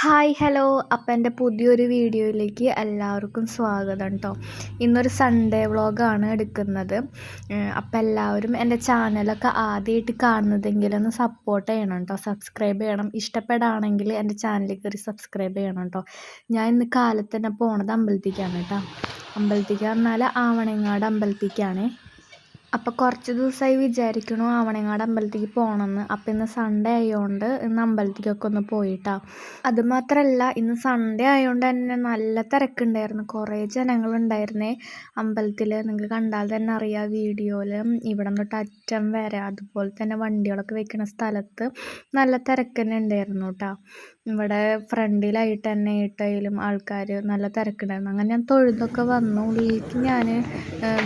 Hi hello അപ്പം എൻ്റെ പുതിയൊരു വീഡിയോയിലേക്ക് എല്ലാവർക്കും സ്വാഗതം കേട്ടോ. ഇന്നൊരു സൺഡേ വ്ളോഗാണ് എടുക്കുന്നത്. അപ്പം എല്ലാവരും എൻ്റെ ചാനലൊക്കെ ആദ്യമായിട്ട് കാണുന്നതെങ്കിലൊന്ന് സപ്പോർട്ട് ചെയ്യണം കേട്ടോ, സബ്സ്ക്രൈബ് ചെയ്യണം. ഇഷ്ടപ്പെടുകയാണെങ്കിൽ എൻ്റെ ചാനലിൽ കയറി സബ്സ്ക്രൈബ് ചെയ്യണം കേട്ടോ. ഞാൻ ഇന്ന് കാലത്ത് തന്നെ പോണത് അമ്പലത്തേക്കാണ് കേട്ടോ. അമ്പലത്തേക്ക് പറഞ്ഞാൽ ആവണങ്ങാട് അമ്പലത്തേക്കാണ്. അപ്പോൾ കുറച്ച് ദിവസമായി വിചാരിക്കണു ആവണങ്ങാട് അമ്പലത്തേക്ക് പോകണമെന്ന്. അപ്പോൾ ഇന്ന് സൺഡേ ആയതുകൊണ്ട് ഇന്ന് അമ്പലത്തേക്കൊക്കെ ഒന്ന് പോയിട്ടാ. അതുമാത്രമല്ല ഇന്ന് സൺഡേ ആയതുകൊണ്ട് തന്നെ നല്ല തിരക്കുണ്ടായിരുന്നു, കുറേ ജനങ്ങളുണ്ടായിരുന്നേ അമ്പലത്തിൽ. നിങ്ങൾക്ക് കണ്ടാൽ തന്നെ അറിയാം വീഡിയോയിൽ. ഇവിടെ തൊട്ട് അറ്റം വരെ, അതുപോലെ തന്നെ വണ്ടികളൊക്കെ വെക്കുന്ന സ്ഥലത്ത് നല്ല തിരക്ക് തന്നെ ഉണ്ടായിരുന്നു കേട്ടോ. ഇവിടെ ഫ്രണ്ടിലായിട്ട് തന്നെ ഇട്ടയിലും ആൾക്കാർ നല്ല തിരക്കുണ്ടായിരുന്നു. അങ്ങനെ ഞാൻ തൊഴുതൊക്കെ വന്നു. ഉള്ളിലേക്ക് ഞാൻ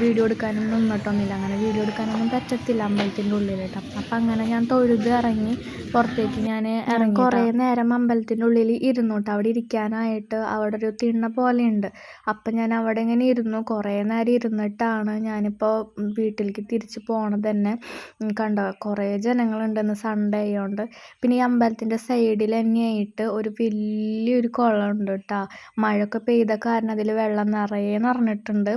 വീഡിയോ എടുക്കാനൊന്നും നിന്നിട്ടൊന്നുമില്ല, അങ്ങനെ വീഡിയോ എടുക്കാനൊന്നും പറ്റത്തില്ല അമ്പലത്തിൻ്റെ ഉള്ളിലിട്ട്. അപ്പം അങ്ങനെ ഞാൻ തൊഴുത് ഇറങ്ങി പുറത്തേക്ക് ഞാൻ ഇറങ്ങി. കുറേ നേരം അമ്പലത്തിൻ്റെ ഉള്ളിൽ ഇരുന്നു കേട്ടോ. അവിടെ ഇരിക്കാനായിട്ട് അവിടെ ഒരു തിണ്ണ പോലെ ഉണ്ട്. അപ്പം ഞാൻ അവിടെ ഇങ്ങനെ ഇരുന്നു. കുറേ നേരം ഇരുന്നിട്ടാണ് ഞാനിപ്പോൾ വീട്ടിലേക്ക് തിരിച്ച് പോണത് തന്നെ. കണ്ടോ കുറേ ജനങ്ങളുണ്ടെന്ന് സൺഡേ ആയതുകൊണ്ട്. പിന്നെ ഈ അമ്പലത്തിൻ്റെ സൈഡിൽ തന്നെയായിട്ട് ഒരു വലിയൊരു കുളമുണ്ട് കേട്ടോ. മഴയൊക്കെ പെയ്ത കാരണം അതിൽ വെള്ളം നിറയെ നിറഞ്ഞിട്ടുണ്ട്,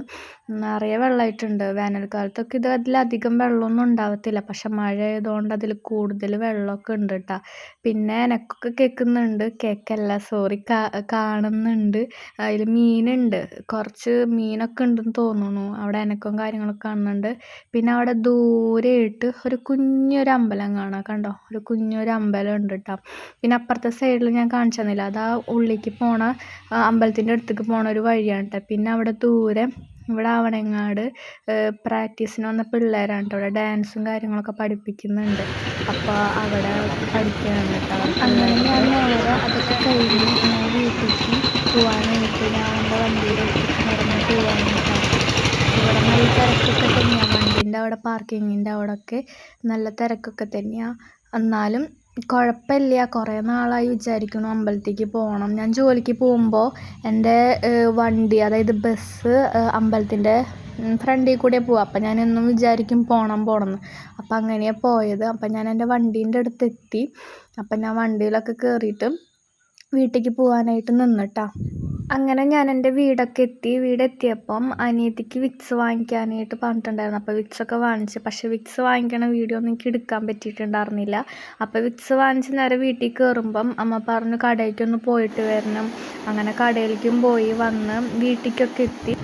നിറയെ വെള്ളമായിട്ടുണ്ട്. വേനൽക്കാലത്തൊക്കെ അതിലധികം വെള്ളമൊന്നും ഉണ്ടാവത്തില്ല, പക്ഷെ മഴ ആയതുകൊണ്ട് അതിൽ കൂടുതൽ വെള്ളമൊക്കെ ഉണ്ട് കേട്ടോ. പിന്നെ എനക്കൊക്കെ കേൾക്കുന്നുണ്ട്, കേൾക്കല്ല സോറി, കാണുന്നുണ്ട്. അതിൽ മീനുണ്ട്, കുറച്ച് മീനൊക്കെ ഉണ്ടെന്ന് തോന്നുന്നു. അവിടെ എനക്കും കാര്യങ്ങളൊക്കെ കാണുന്നുണ്ട്. പിന്നെ അവിടെ ദൂരെയായിട്ട് ഒരു കുഞ്ഞൊരു അമ്പലം കാണാം, കണ്ടോ, ഒരു കുഞ്ഞൊരു അമ്പലം ഉണ്ട് കേട്ടോ. പിന്നെ അപ്പുറത്തെ സൈഡിൽ ഞാൻ കാണിച്ചു തന്നില്ല, അത് ആ ഉള്ളിലേക്ക് പോണ അമ്പലത്തിൻ്റെ അടുത്തേക്ക് പോണ ഒരു വഴിയാണ് കേട്ടോ. പിന്നെ അവിടെ ദൂരെ ഇവിടെ ആവണങ്ങാട് പ്രാക്ടീസിന് വന്ന പിള്ളേരാണ് കേട്ടോ. അവിടെ ഡാൻസും കാര്യങ്ങളൊക്കെ പഠിപ്പിക്കുന്നുണ്ട്. അപ്പോൾ അവിടെ പഠിക്കാനാണ് കേട്ടോ. അങ്ങനെ ഞാൻ നേരെ അതൊക്കെ കഴിഞ്ഞ് ഞാൻ വീട്ടിലേക്ക് പോകാനായിട്ട് ഞാൻ എൻ്റെ വണ്ടിയിൽ നടന്ന് പോകാനായിട്ടാണ്. ഇവിടെ നല്ല തിരക്കൊക്കെ തന്നെയാണ്, വണ്ടീൻ്റെ അവിടെ പാർക്കിങ്ങിൻ്റെ അവിടെയൊക്കെ നല്ല തിരക്കൊക്കെ തന്നെയാണ്. എന്നാലും കുഴപ്പമില്ല. കുറേ നാളായി വിചാരിക്കുന്നു അമ്പലത്തേക്ക് പോകണം. ഞാൻ ജോലിക്ക് പോകുമ്പോൾ എൻ്റെ വണ്ടി, അതായത് ബസ് അമ്പലത്തിൻ്റെ ഫ്രണ്ടിൽ കൂടെ പോവുക. അപ്പം ഞാൻ എന്നും വിചാരിക്കും പോകണമെന്ന്. അപ്പം അങ്ങനെയാണ് പോയത്. അപ്പം ഞാൻ എൻ്റെ വണ്ടീൻ്റെ അടുത്തെത്തി. അപ്പം ഞാൻ വണ്ടിയിലൊക്കെ കയറിയിട്ട് വീട്ടിലേക്ക് പോകാനായിട്ട് നിന്നിട്ടാ. അങ്ങനെ ഞാൻ എൻ്റെ വീടൊക്കെ എത്തി. വീടെത്തിയപ്പം അനിയത്തിക്ക് വിക്സ് വാങ്ങിക്കാനായിട്ട് പറഞ്ഞിട്ടുണ്ടായിരുന്നു. അപ്പോൾ വിക്സൊക്കെ വാങ്ങിച്ച്, പക്ഷേ വിക്സ് വാങ്ങിക്കണ വീഡിയോ ഒന്നും എനിക്ക് എടുക്കാൻ പറ്റിയിട്ടുണ്ടായിരുന്നില്ല. അപ്പോൾ വിക്സ് വാങ്ങിച്ച് നേരെ വീട്ടിൽ കയറുമ്പം അമ്മ പറഞ്ഞു കടയിലേക്കൊന്ന് പോയിട്ട് വരണം. അങ്ങനെ കടയിലേക്കും പോയി വന്ന് വീട്ടിലേക്കൊക്കെ എത്തി.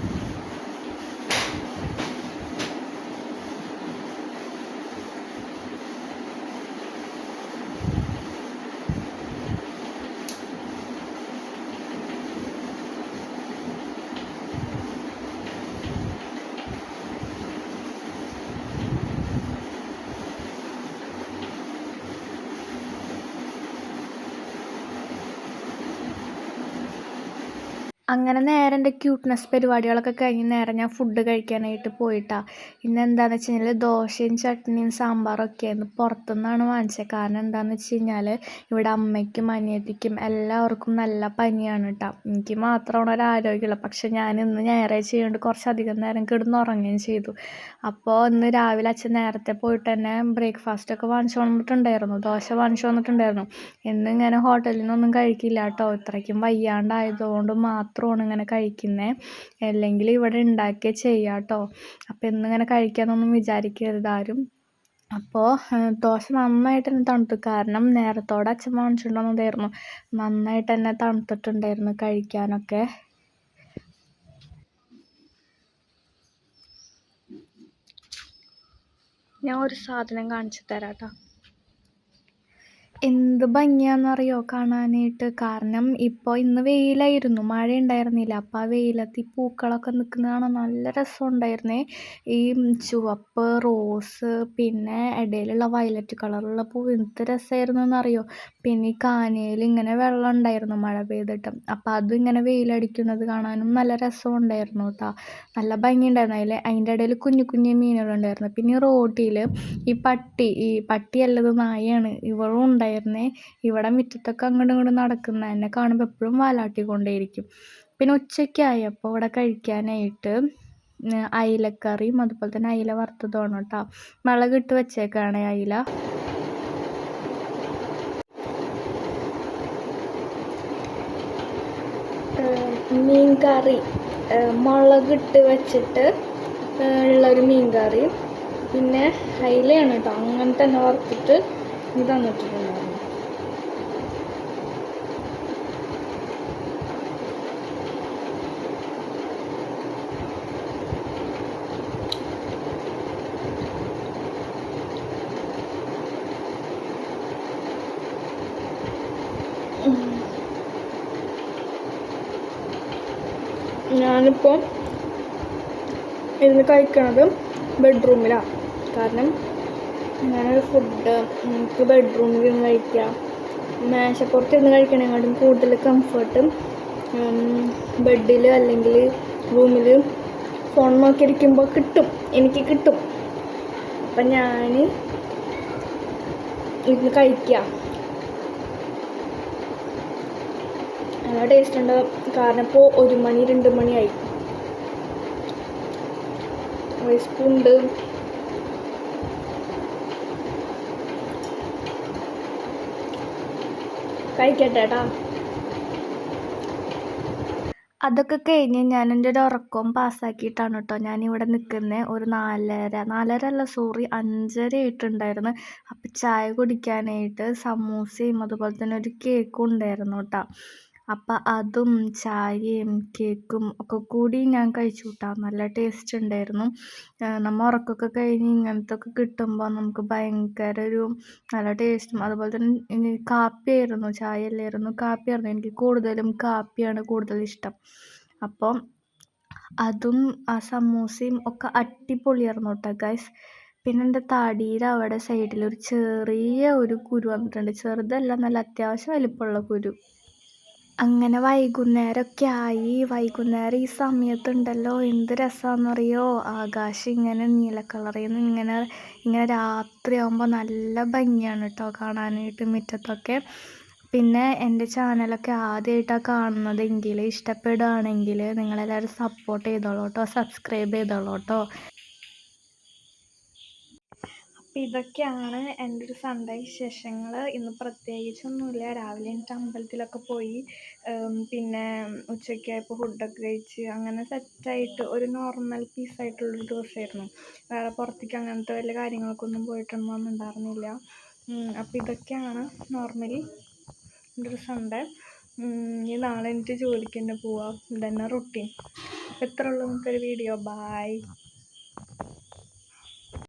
അങ്ങനെ നേരെ എൻ്റെ ക്യൂട്ട്നെസ് പരിപാടികളൊക്കെ കഴിഞ്ഞ് നേരെ ഞാൻ ഫുഡ് കഴിക്കാനായിട്ട് പോയിട്ടാ. ഇന്ന് എന്താണെന്ന് വെച്ച് കഴിഞ്ഞാൽ ദോശയും ചട്നിയും സാമ്പാറൊക്കെ ആയിരുന്നു. പുറത്തുനിന്നാണ് വാങ്ങിച്ചത്. കാരണം എന്താണെന്ന് വെച്ച് കഴിഞ്ഞാൽ ഇവിടെ അമ്മയ്ക്കും അനിയത്തിക്കും എല്ലാവർക്കും നല്ല പനിയാണ് കേട്ടോ. എനിക്ക് മാത്രമാണ് ഒരു ആരോഗ്യമുള്ളത്. പക്ഷെ ഞാൻ ഇന്ന് ഞായറാഴ്ച ചെയ്യുകൊണ്ട് കുറച്ചധികം നേരം കിടന്നുറങ്ങുകയും ചെയ്തു. അപ്പോൾ ഇന്ന് രാവിലെ അച്ഛൻ നേരത്തെ പോയിട്ട് തന്നെ ബ്രേക്ക്ഫാസ്റ്റൊക്കെ വാങ്ങിച്ചു വന്നിട്ടുണ്ടായിരുന്നു, ദോശ വാങ്ങിച്ചു വന്നിട്ടുണ്ടായിരുന്നു. എന്നിങ്ങനെ ഹോട്ടലിൽ നിന്നൊന്നും കഴിക്കില്ല കേട്ടോ, ഇത്രയ്ക്കും വയ്യാണ്ടായതുകൊണ്ട് മാത്രമാണ് ഇങ്ങനെ കഴിക്കുന്നത്. അല്ലെങ്കിൽ ഇവിടെ ഉണ്ടാക്കിയേ ചെയ്യാം കേട്ടോ. അപ്പോൾ എന്നിങ്ങനെ കഴിക്കാമെന്നൊന്നും വിചാരിക്കരുത് ആരും. അപ്പോൾ ദോശ നന്നായിട്ട് തന്നെ തണുത്തു, കാരണം നേരത്തോടെ അച്ഛൻ വാങ്ങിച്ചിട്ടുണ്ടെന്നതായിരുന്നു. നന്നായിട്ട് തന്നെ തണുത്തിട്ടുണ്ടായിരുന്നു കഴിക്കാനൊക്കെ. ഞാൻ ഒരു സാധനം കാണിച്ചു തരാം കേട്ടോ. എന്ത് ഭംഗിയാണെന്നറിയോ കാണാനായിട്ട്. കാരണം ഇപ്പോൾ ഇന്ന് വെയിലായിരുന്നു, മഴ ഉണ്ടായിരുന്നില്ല. അപ്പോൾ ആ വെയിലത്ത് ഈ പൂക്കളൊക്കെ നിൽക്കുന്നത് കാണാൻ നല്ല രസമുണ്ടായിരുന്നേ. ഈ ചുവപ്പ്, റോസ്, പിന്നെ ഇടയിലുള്ള വയലറ്റ് കളറുള്ള പൂ എന്ത് രസമായിരുന്നു എന്നറിയോ. പിന്നെ ഈ കാനയിൽ ഇങ്ങനെ വെള്ളം ഉണ്ടായിരുന്നു മഴ പെയ്തിട്ട്. അപ്പോൾ അതിങ്ങനെ വെയിലടിക്കുന്നത് കാണാനും നല്ല രസമുണ്ടായിരുന്നു കേട്ടോ. നല്ല ഭംഗിയുണ്ടായിരുന്നു. അതിൻ്റെ ഇടയിൽ കുഞ്ഞു കുഞ്ഞു മീനുകളുണ്ടായിരുന്നു. പിന്നെ റോഡിൽ ഈ പട്ടിയല്ലത് നായയാണ്, ഇവളും ഉണ്ടായിരുന്നേ. ഇവിടെ മുറ്റത്തൊക്കെ അങ്ങോട്ടും ഇങ്ങോട്ടും നടക്കുന്ന എന്നെ കാണുമ്പോൾ എപ്പോഴും വാലാട്ടിക്കൊണ്ടേയിരിക്കും. പിന്നെ ഉച്ചയ്ക്കായപ്പോൾ ഇവിടെ കഴിക്കാനായിട്ട് അയിലക്കറിയും അതുപോലെ തന്നെ അയില വറുത്തതുമാണ് കേട്ടോ. മുളകിട്ട് വെച്ചേക്കാണ് അയില. മീൻ കറി, മുളകിട്ട് വെച്ചിട്ട് ഉള്ളൊരു മീൻ കറി. പിന്നെ അയിലയാണ് കേട്ടോ, അങ്ങനെ തന്നെ വറുത്തിട്ട് ഇത് തന്നിട്ടുണ്ടായിരുന്നു. ഞാനിപ്പോൾ ഇരുന്ന് കഴിക്കണത് ബെഡ്റൂമിലാണ്. കാരണം ഞാനൊരു ഫുഡ് എനിക്ക് ബെഡ്റൂമിൽ ഇരുന്ന് കഴിക്കാം. മേശപ്പുറത്ത് ഇരുന്ന് കഴിക്കണേക്കാളും കൂടുതൽ കംഫർട്ട് ബെഡിൽ അല്ലെങ്കിൽ റൂമിൽ ഫോൺ നോക്കിയിരിക്കുമ്പോൾ എനിക്ക് കിട്ടും. അപ്പം ഞാൻ ഇരുന്ന് കഴിക്കാം. നല്ല ടേസ്റ്റ് ഉണ്ട്. കാരണം ഇപ്പോൾ 1 മണി 2 മണിയായി. വിശപ്പുണ്ട്. കഴിക്കട്ടെ കേട്ടോ. അതൊക്കെ കഴിഞ്ഞ് ഞാൻ എൻ്റെ ഒരു ഉറക്കവും പാസ്സാക്കിയിട്ടാണ് കേട്ടോ ഞാനിവിടെ നിൽക്കുന്നത്. ഒരു 4:30 അല്ല, സോറി, 5:30 ആയിട്ടുണ്ടായിരുന്നു. അപ്പം ചായ കുടിക്കാനായിട്ട് സമൂസയും അതുപോലെ തന്നെ ഒരു കേക്കും ഉണ്ടായിരുന്നു കേട്ടോ. അപ്പം അതും ചായയും കേക്കും ഒക്കെ കൂടി ഞാൻ കഴിച്ചു കേട്ടോ. നല്ല ടേസ്റ്റ് ഉണ്ടായിരുന്നു. നമ്മൾ ഉറക്കമൊക്കെ കഴിഞ്ഞ് ഇങ്ങനത്തെ ഒക്കെ കിട്ടുമ്പോൾ നമുക്ക് ഭയങ്കര ഒരു നല്ല ടേസ്റ്റും. അതുപോലെ തന്നെ കാപ്പിയായിരുന്നു, ചായ അല്ലായിരുന്നു, കാപ്പിയായിരുന്നു. എനിക്ക് കൂടുതലും കാപ്പിയാണ് കൂടുതൽ ഇഷ്ടം. അപ്പം അതും ആ സമൂസയും ഒക്കെ അടിപൊളിയായിരുന്നു കേട്ടോ ഗൈസ്. പിന്നെ എൻ്റെ താടിയുടെ അവിടെ സൈഡിൽ ഒരു ചെറിയ ഒരു കുരു വന്നിട്ടുണ്ട്. ചെറുതല്ല, നല്ല അത്യാവശ്യം വലിപ്പമുള്ള കുരു. അങ്ങനെ വൈകുന്നേരമൊക്കെ ആയി. വൈകുന്നേരം ഈ സമയത്തുണ്ടല്ലോ എന്ത് രസമാണെന്നറിയോ, ആകാശം ഇങ്ങനെ നീല കളറിൽ നിന്ന് ഇങ്ങനെ രാത്രിയാകുമ്പോൾ നല്ല ഭംഗിയാണ് കേട്ടോ കാണാനായിട്ട് മുറ്റത്തൊക്കെ. പിന്നെ എൻ്റെ ചാനലൊക്കെ ആദ്യമായിട്ടാണ് കാണുന്നതെങ്കിൽ, ഇഷ്ടപ്പെടുകയാണെങ്കിൽ നിങ്ങളെല്ലാവരും സപ്പോർട്ട് ചെയ്തോളൂ കേട്ടോ, സബ്സ്ക്രൈബ് ചെയ്തോളൂ കേട്ടോ. അപ്പം ഇതൊക്കെയാണ് എൻ്റെ ഒരു സൺഡേ വിശേഷങ്ങൾ. ഇന്ന് പ്രത്യേകിച്ചൊന്നുമില്ല. രാവിലെ എനിക്ക് അമ്പലത്തിലൊക്കെ പോയി, പിന്നെ ഉച്ചയ്ക്കായപ്പോൾ ഫുഡൊക്കെ കഴിച്ച് അങ്ങനെ സെറ്റായിട്ട് ഒരു നോർമൽ പീസായിട്ടുള്ളൊരു ദിവസമായിരുന്നു. വേറെ പുറത്തേക്ക് അങ്ങനത്തെ വലിയ കാര്യങ്ങൾക്കൊന്നും പോയിട്ടൊന്നും ഉണ്ടായിരുന്നില്ല. അപ്പം ഇതൊക്കെയാണ് നോർമലി എൻ്റെ ഒരു സൺഡേ. ഈ നാളെ എനിക്ക് ജോലിക്ക് തന്നെ പോവാം. ഇതന്നെ റൊട്ടീൻ. അപ്പം ഇത്ര ഉള്ളൂ നമുക്കൊരു വീഡിയോ. ബായ്.